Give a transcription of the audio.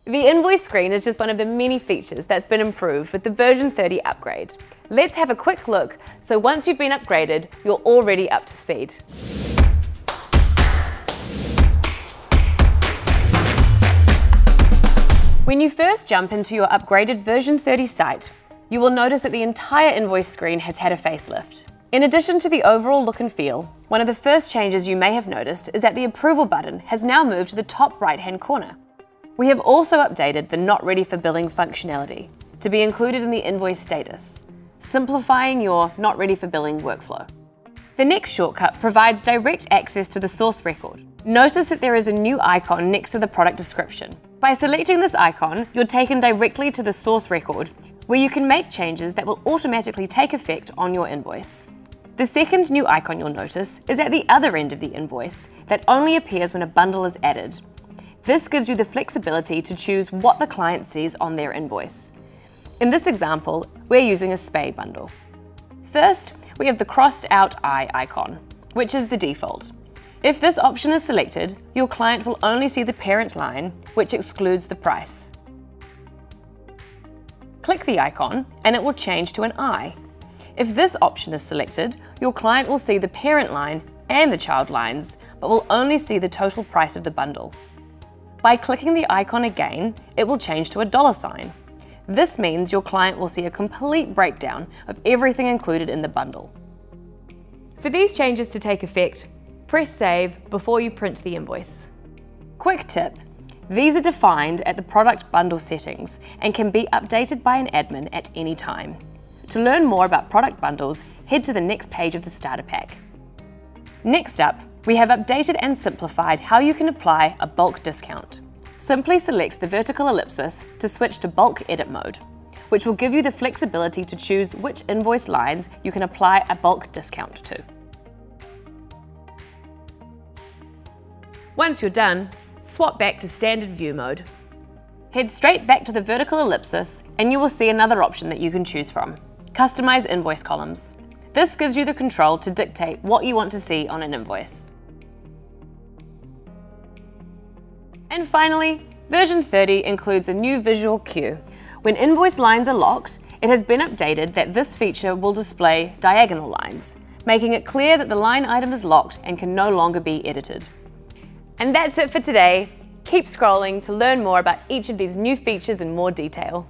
The invoice screen is just one of the many features that's been improved with the version 30 upgrade. Let's have a quick look, so once you've been upgraded, you're already up to speed. When you first jump into your upgraded version 30 site, you will notice that the entire invoice screen has had a facelift. In addition to the overall look and feel, one of the first changes you may have noticed is that the approval button has now moved to the top right-hand corner. We have also updated the Not Ready for Billing functionality to be included in the invoice status, simplifying your Not Ready for Billing workflow. The next shortcut provides direct access to the source record. Notice that there is a new icon next to the product description. By selecting this icon, you're taken directly to the source record, where you can make changes that will automatically take effect on your invoice. The second new icon you'll notice is at the other end of the invoice that only appears when a bundle is added. This gives you the flexibility to choose what the client sees on their invoice. In this example, we're using a spay bundle. First, we have the crossed out eye icon, which is the default. If this option is selected, your client will only see the parent line, which excludes the price. Click the icon and it will change to an eye. If this option is selected, your client will see the parent line and the child lines, but will only see the total price of the bundle. By clicking the icon again, it will change to a $sign. This means your client will see a complete breakdown of everything included in the bundle. For these changes to take effect, press save before you print the invoice. Quick tip, these are defined at the product bundle settings and can be updated by an admin at any time. To learn more about product bundles, head to the next page of the starter pack. Next up, we have updated and simplified how you can apply a bulk discount. Simply select the vertical ellipsis to switch to bulk edit mode, which will give you the flexibility to choose which invoice lines you can apply a bulk discount to. Once you're done, swap back to standard view mode. Head straight back to the vertical ellipsis and you will see another option that you can choose from. Customize invoice columns. This gives you the control to dictate what you want to see on an invoice. And finally, version 30 includes a new visual cue. When invoice lines are locked, it has been updated that this feature will display diagonal lines, making it clear that the line item is locked and can no longer be edited. And that's it for today. Keep scrolling to learn more about each of these new features in more detail.